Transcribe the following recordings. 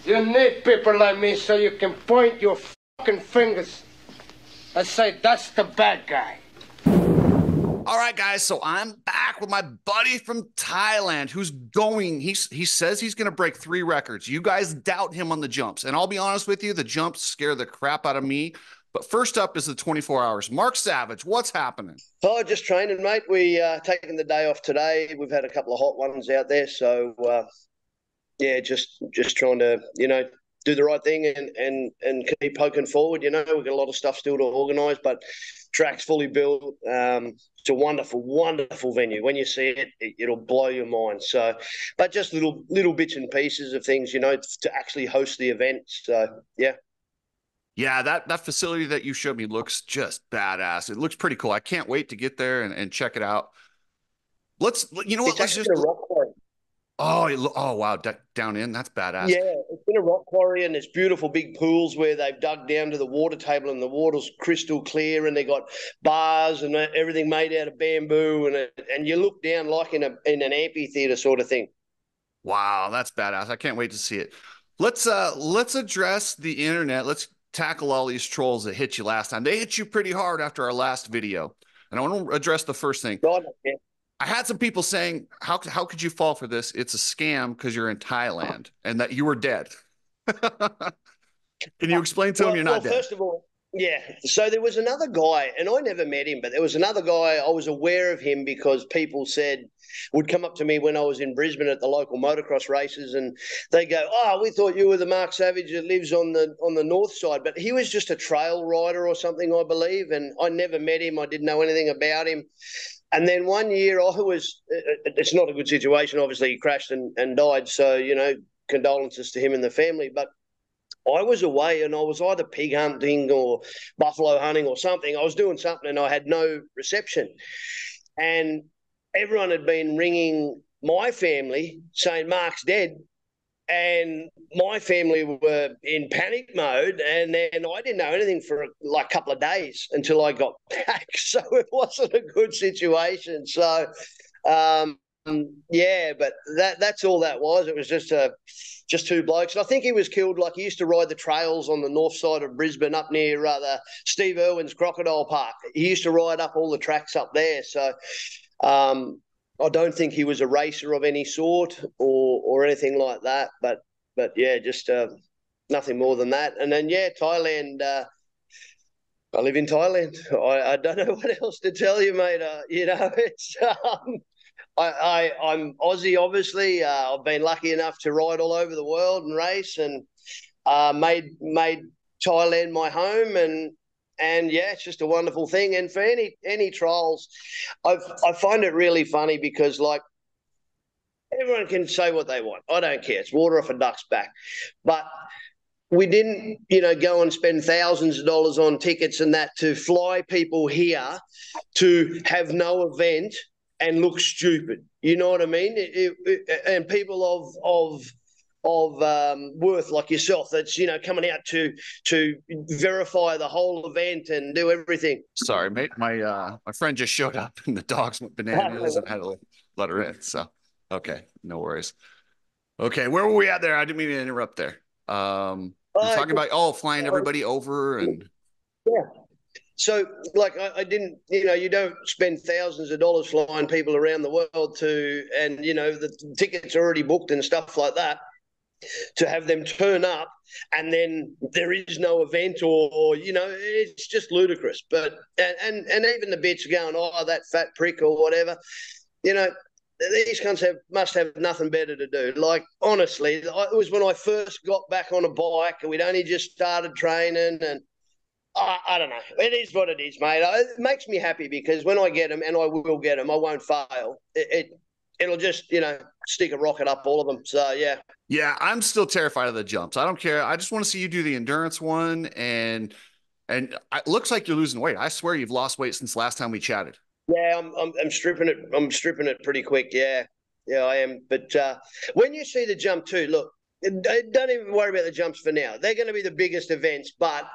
You need people like me so you can point your fucking fingers and say, that's the bad guy. All right, guys, so I'm back with my buddy from Thailand who's going, he says he's going to break 3 records. You guys doubt him on the jumps. And I'll be honest with you, the jumps scare the crap out of me. But first up is the 24 hours. Marksav, what's happening? Oh, just training, mate. We taking the day off today. We've had a couple of hot ones out there. So, yeah, just trying to, do the right thing and keep poking forward. We've got a lot of stuff still to organise, but track's fully built. It's a wonderful, wonderful venue. When you see it, it'll blow your mind. So, but just little bits and pieces of things, to actually host the event. So, yeah. Yeah, that facility that you showed me looks just badass. It looks pretty cool. I can't wait to get there and check it out. Let's just. A rock quarry. Oh, wow. Down in, that's badass. Yeah, it's been a rock quarry, and there's beautiful big pools where they've dug down to the water table, and the water's crystal clear, and they got bars and everything made out of bamboo, and you look down like in an amphitheater sort of thing. Wow, that's badass. I can't wait to see it. Let's address the internet. Let's tackle all these trolls that hit you last time. They hit you pretty hard after our last video. And I want to address the first thing. God, yeah. I had some people saying, how could you fall for this? It's a scam because you're in Thailand and that you were dead. Can you explain to them you're not dead? First of all, yeah. So there was another guy, and I never met him, but there was another guy, I was aware of him because people would come up to me when I was in Brisbane at the local motocross races, and they go, "Oh, we thought you were the Marksav that lives on the north side," but he was just a trail rider or something, I believe, and I never met him. I didn't know anything about him. And then one year it's not a good situation. Obviously, he crashed and died. So, condolences to him and the family. But I was away, and I was either pig hunting or buffalo hunting or something. I was doing something, and I had no reception. And everyone had been ringing my family saying Mark's dead. And my family were in panic mode, and then I didn't know anything for like a couple of days until I got back. So it wasn't a good situation. So, yeah, but that's all that was. It was just 2 blokes. And I think he was killed. Like, he used to ride the trails on the north side of Brisbane up near Steve Irwin's Crocodile Park. He used to ride up all the tracks up there. So, I don't think he was a racer of any sort or anything like that, but yeah, just nothing more than that. And then, yeah, Thailand, I live in Thailand. I don't know what else to tell you, mate. It's I'm Aussie, obviously. I've been lucky enough to ride all over the world and race, and made Thailand my home, and yeah, it's just a wonderful thing. And for any trials, I find it really funny because, like, everyone can say what they want. I don't care. It's water off a duck's back. But we didn't, go and spend thousands of dollars on tickets and that to fly people here to have no event and look stupid. You know what I mean? And people of worth like yourself that's coming out to verify the whole event and do everything. Sorry, mate. My friend just showed up and the dogs went bananas and I had to let her in. So okay, no worries. Okay, where were we at there? I didn't mean to interrupt there. You're talking about flying everybody over and yeah. So, like, I didn't, you don't spend thousands of dollars flying people around the world and the tickets are already booked and stuff like that, to have them turn up and then there is no event or it's just ludicrous. But and even the bits going, oh, that fat prick or whatever, these cunts must have nothing better to do. Like, honestly, it was when I first got back on a bike and we'd only just started training, and I don't know. It is what it is, mate. It makes me happy because when I get them, and I will get them, I won't fail. It'll just, stick a rocket up all of them. So, yeah. Yeah, I'm still terrified of the jumps. I don't care. I just want to see you do the endurance one, and it looks like you're losing weight. I swear you've lost weight since last time we chatted. Yeah, I'm stripping it. I'm stripping it pretty quick. Yeah, I am. But when you see the jump too, look, don't even worry about the jumps for now. They're going to be the biggest events, but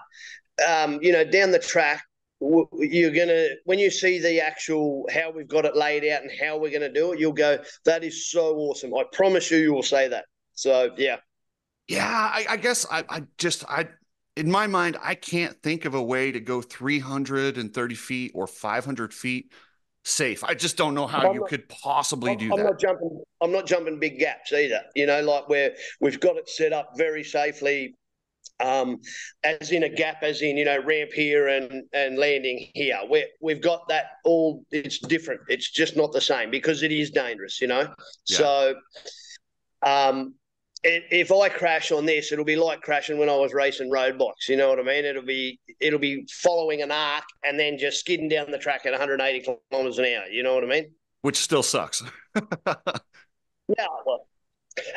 down the track, you're gonna, when you see the actual how we've got it laid out and how we're going to do it, you'll go, that is so awesome. I promise you will say that. So yeah. Yeah, I guess in my mind, I can't think of a way to go 330 feet or 500 feet safe. I just don't know how I'm you not, could possibly do I'm that. not jumping. I'm not jumping big gaps either. You know, like where we've got it set up very safely, as in a gap, as in ramp here and landing here. We've got that all. It's different. It's just not the same because it is dangerous. Yeah. So um, if I crash on this, it'll be like crashing when I was racing road bikes. You know what I mean? It'll be following an arc and then just skidding down the track at 180 kilometers an hour. You know what I mean? Which still sucks. Yeah, well,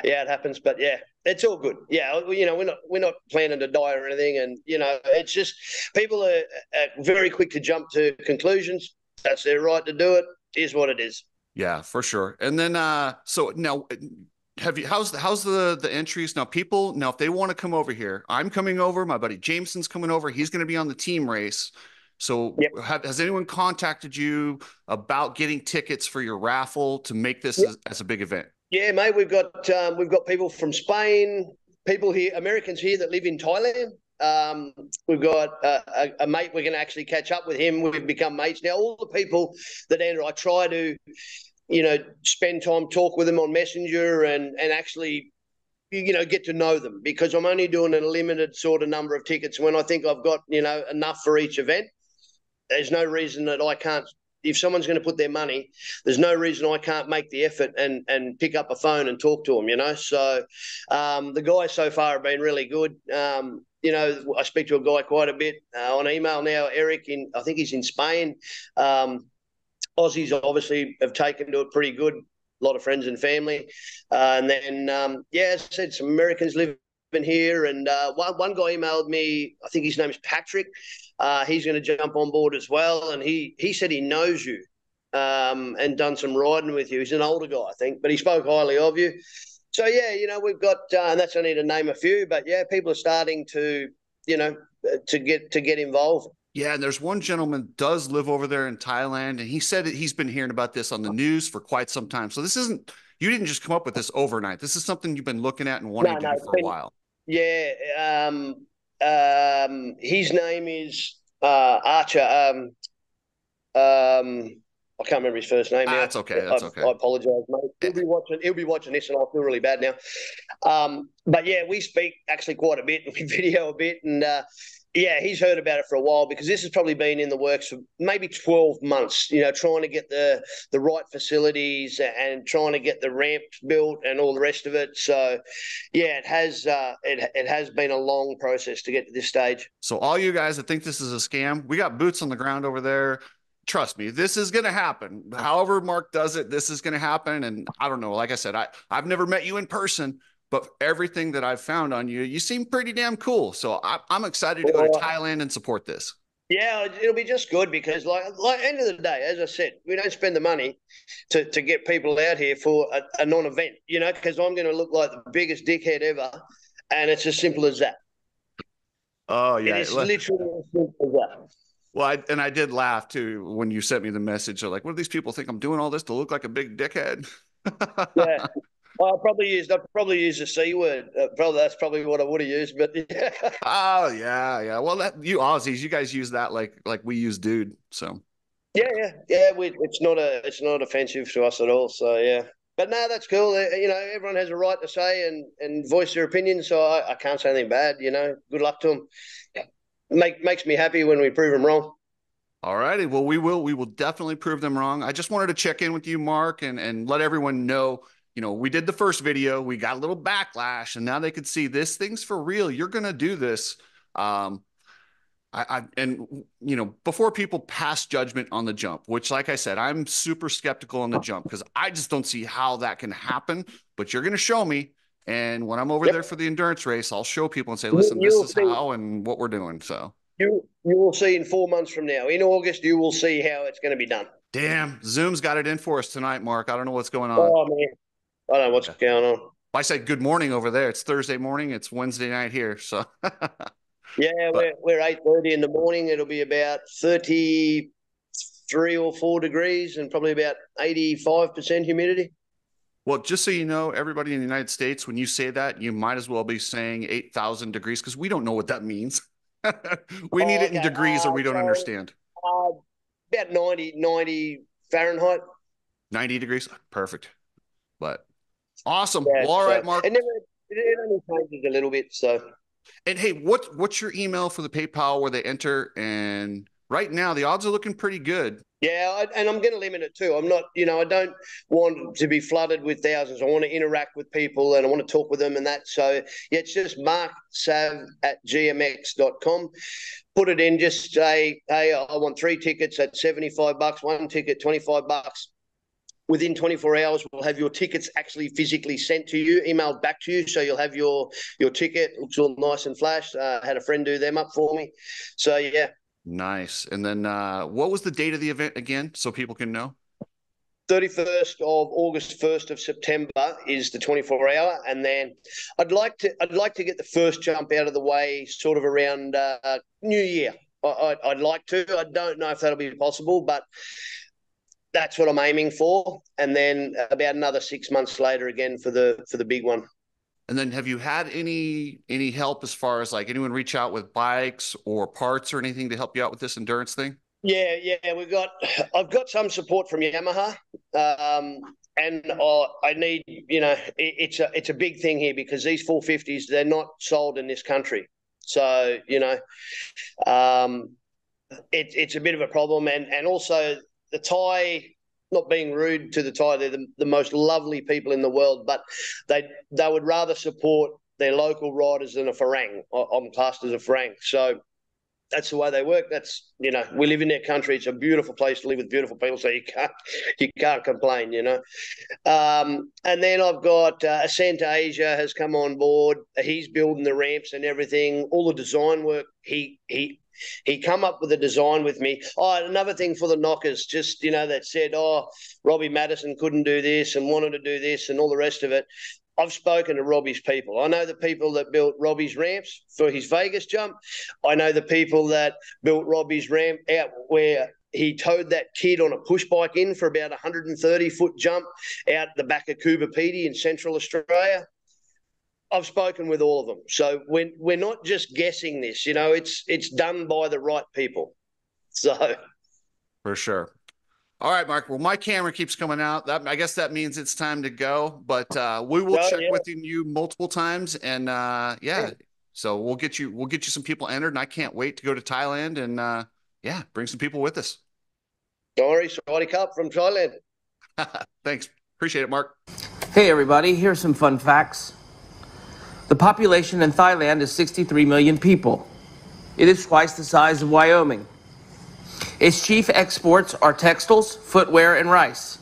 yeah, it happens, but yeah, it's all good. Yeah, we're not planning to die or anything, and it's just people are very quick to jump to conclusions. That's their right to do it. Is what it is. Yeah, for sure. And then so now how's the entries now? People now, if they want to come over here, I'm coming over, my buddy Jameson's coming over, he's going to be on the team race. So Yep. has anyone contacted you about getting tickets for your raffle to make this Yep. as a big event? Yeah, mate. We've got people from Spain, people here, Americans here that live in Thailand. We've got a mate. We're going to actually catch up with him. We've become mates now. All the people that Andrew, I try to spend time, talk with them on Messenger and actually, get to know them because I'm only doing a limited sort of number of tickets. When I think I've got, enough for each event, there's no reason that I can't. If someone's going to put their money, there's no reason I can't make the effort and pick up a phone and talk to them. So the guys so far have been really good. I speak to a guy quite a bit on email now, Eric, I think he's in Spain. Aussies obviously have taken to it pretty good. A lot of friends and family. And then, as I said, some Americans living here. And one guy emailed me, I think his name's Patrick. He's going to jump on board as well. And he said he knows you and done some riding with you. He's an older guy, I think, but he spoke highly of you. So, we've got, and that's only to name a few, but people are starting to, to get involved. Yeah, and there's one gentleman does live over there in Thailand, and he said that he's been hearing about this on the news for quite some time. So you didn't just come up with this overnight. This is something you've been looking at and wanting to do for a while. Yeah. His name is Archer. I can't remember his first name now. That's okay. That's okay. I apologise, mate. He'll be watching this, and I feel really bad now. But we speak actually quite a bit, and we video a bit, and he's heard about it for a while because this has probably been in the works for maybe 12 months, trying to get the right facilities and trying to get the ramps built and all the rest of it. So, it has been a long process to get to this stage. So all you guys that think this is a scam, we got boots on the ground over there. Trust me, this is going to happen. However Mark does it, this is going to happen. And I don't know, like I said, I've never met you in person, but everything that I've found on you, you seem pretty damn cool. So I'm excited to go to Thailand and support this. Yeah, it'll be just good because, like end of the day, as I said, we don't spend the money to get people out here for a non-event, because I'm going to look like the biggest dickhead ever, and it's as simple as that. Oh, yeah. It's literally as simple as that. Well, I did laugh, too, when you sent me the message. They're like, what do these people think? I'm doing all this to look like a big dickhead? Yeah. Well, I probably used the C word. That's probably what I would have used, but yeah. Oh, yeah. Well, you Aussies, you guys use that like we use dude. So yeah. It's not offensive to us at all. So yeah, but no, that's cool. Everyone has a right to say and voice their opinion. So I can't say anything bad. Good luck to them. Makes me happy when we prove them wrong. All righty. Well, we will definitely prove them wrong. I just wanted to check in with you, Mark, and let everyone know. We did the first video, we got a little backlash, and now they could see this thing's for real. You're going to do this. Before people pass judgment on the jump, which, like I said, I'm super skeptical on the jump because I just don't see how that can happen, but you're going to show me. And when I'm over there for the endurance race, I'll show people and say, listen, this is how and what we're doing. So you will see in 4 months from now, in August, you will see how it's going to be done. Damn, Zoom's got it in for us tonight, Mark. I don't know what's going on. Oh, man. I don't know what's going on. I say good morning over there. It's Thursday morning. It's Wednesday night here. So yeah, we're 8:30 in the morning. It'll be about 33 or 4 degrees and probably about 85% humidity. Well, just so you know, everybody in the United States, when you say that, you might as well be saying 8,000 degrees because we don't know what that means. We need Oh, it in okay. degrees or we don't understand. Uh, about 90 Fahrenheit. 90 degrees? Perfect. But awesome. Yeah, Well, all so right, Mark. it only changes a little bit. So And hey, what's your email for the PayPal where they enter? And right now, the odds are looking pretty good. yeah, and I'm going to limit it too. I'm not, I don't want to be flooded with thousands. I want to interact with people and I want to talk with them and that. So yeah, it's just marksav@gmx.com. Put it in, just say, hey, I want 3 tickets at $75, 1 ticket, $25. Within 24 hours, we'll have your tickets actually physically sent to you, emailed back to you. So you'll have your ticket. Looks all nice and flash. Had a friend do them up for me. So yeah. Nice. And then what was the date of the event again so people can know? 31st of August, 1st of September is the 24-hour, and then I'd like to get the first jump out of the way sort of around New Year. I'd like to. I don't know if that'll be possible, but that's what I'm aiming for. And then about another 6 months later again for the big one. And then have you had any help as far as like anyone reach out with bikes or parts or anything to help you out with this endurance thing? Yeah, I've got some support from Yamaha, and I need, it's a big thing here because these 450s, they're not sold in this country, so it's a bit of a problem, and also the Thai. Not being rude to the Thai, they're the most lovely people in the world, but they would rather support their local riders than a Farang. I'm classed as a Farang, so that's the way they work. That's we live in their country. It's a beautiful place to live with beautiful people, so you can't complain. And then I've got Ascent Asia has come on board. He's building the ramps and everything. All the design work. He come up with a design with me. Oh, another thing for the knockers, just that said, oh, Robbie Madison couldn't do this and wanted to do this and all the rest of it. I've spoken to Robbie's people. I know the people that built Robbie's ramps for his Vegas jump. I know the people that built Robbie's ramp out where he towed that kid on a push bike in for about 130-foot jump out the back of Coober Pedy in Central Australia. I've spoken with all of them. So we're not just guessing this, it's done by the right people. So for sure. All right, Mark. Well, my camera keeps coming out. I guess that means it's time to go. But we will check with you multiple times, and so we'll get you some people entered. And I can't wait to go to Thailand and bring some people with us. Sorry, Scotty Cup from Thailand. Thanks. Appreciate it, Mark. Hey, everybody. Here's some fun facts. The population in Thailand is 63 million people. It is twice the size of Wyoming. Its chief exports are textiles, footwear, and rice.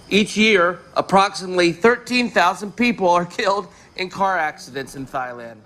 Each year, approximately 13,000 people are killed in car accidents in Thailand.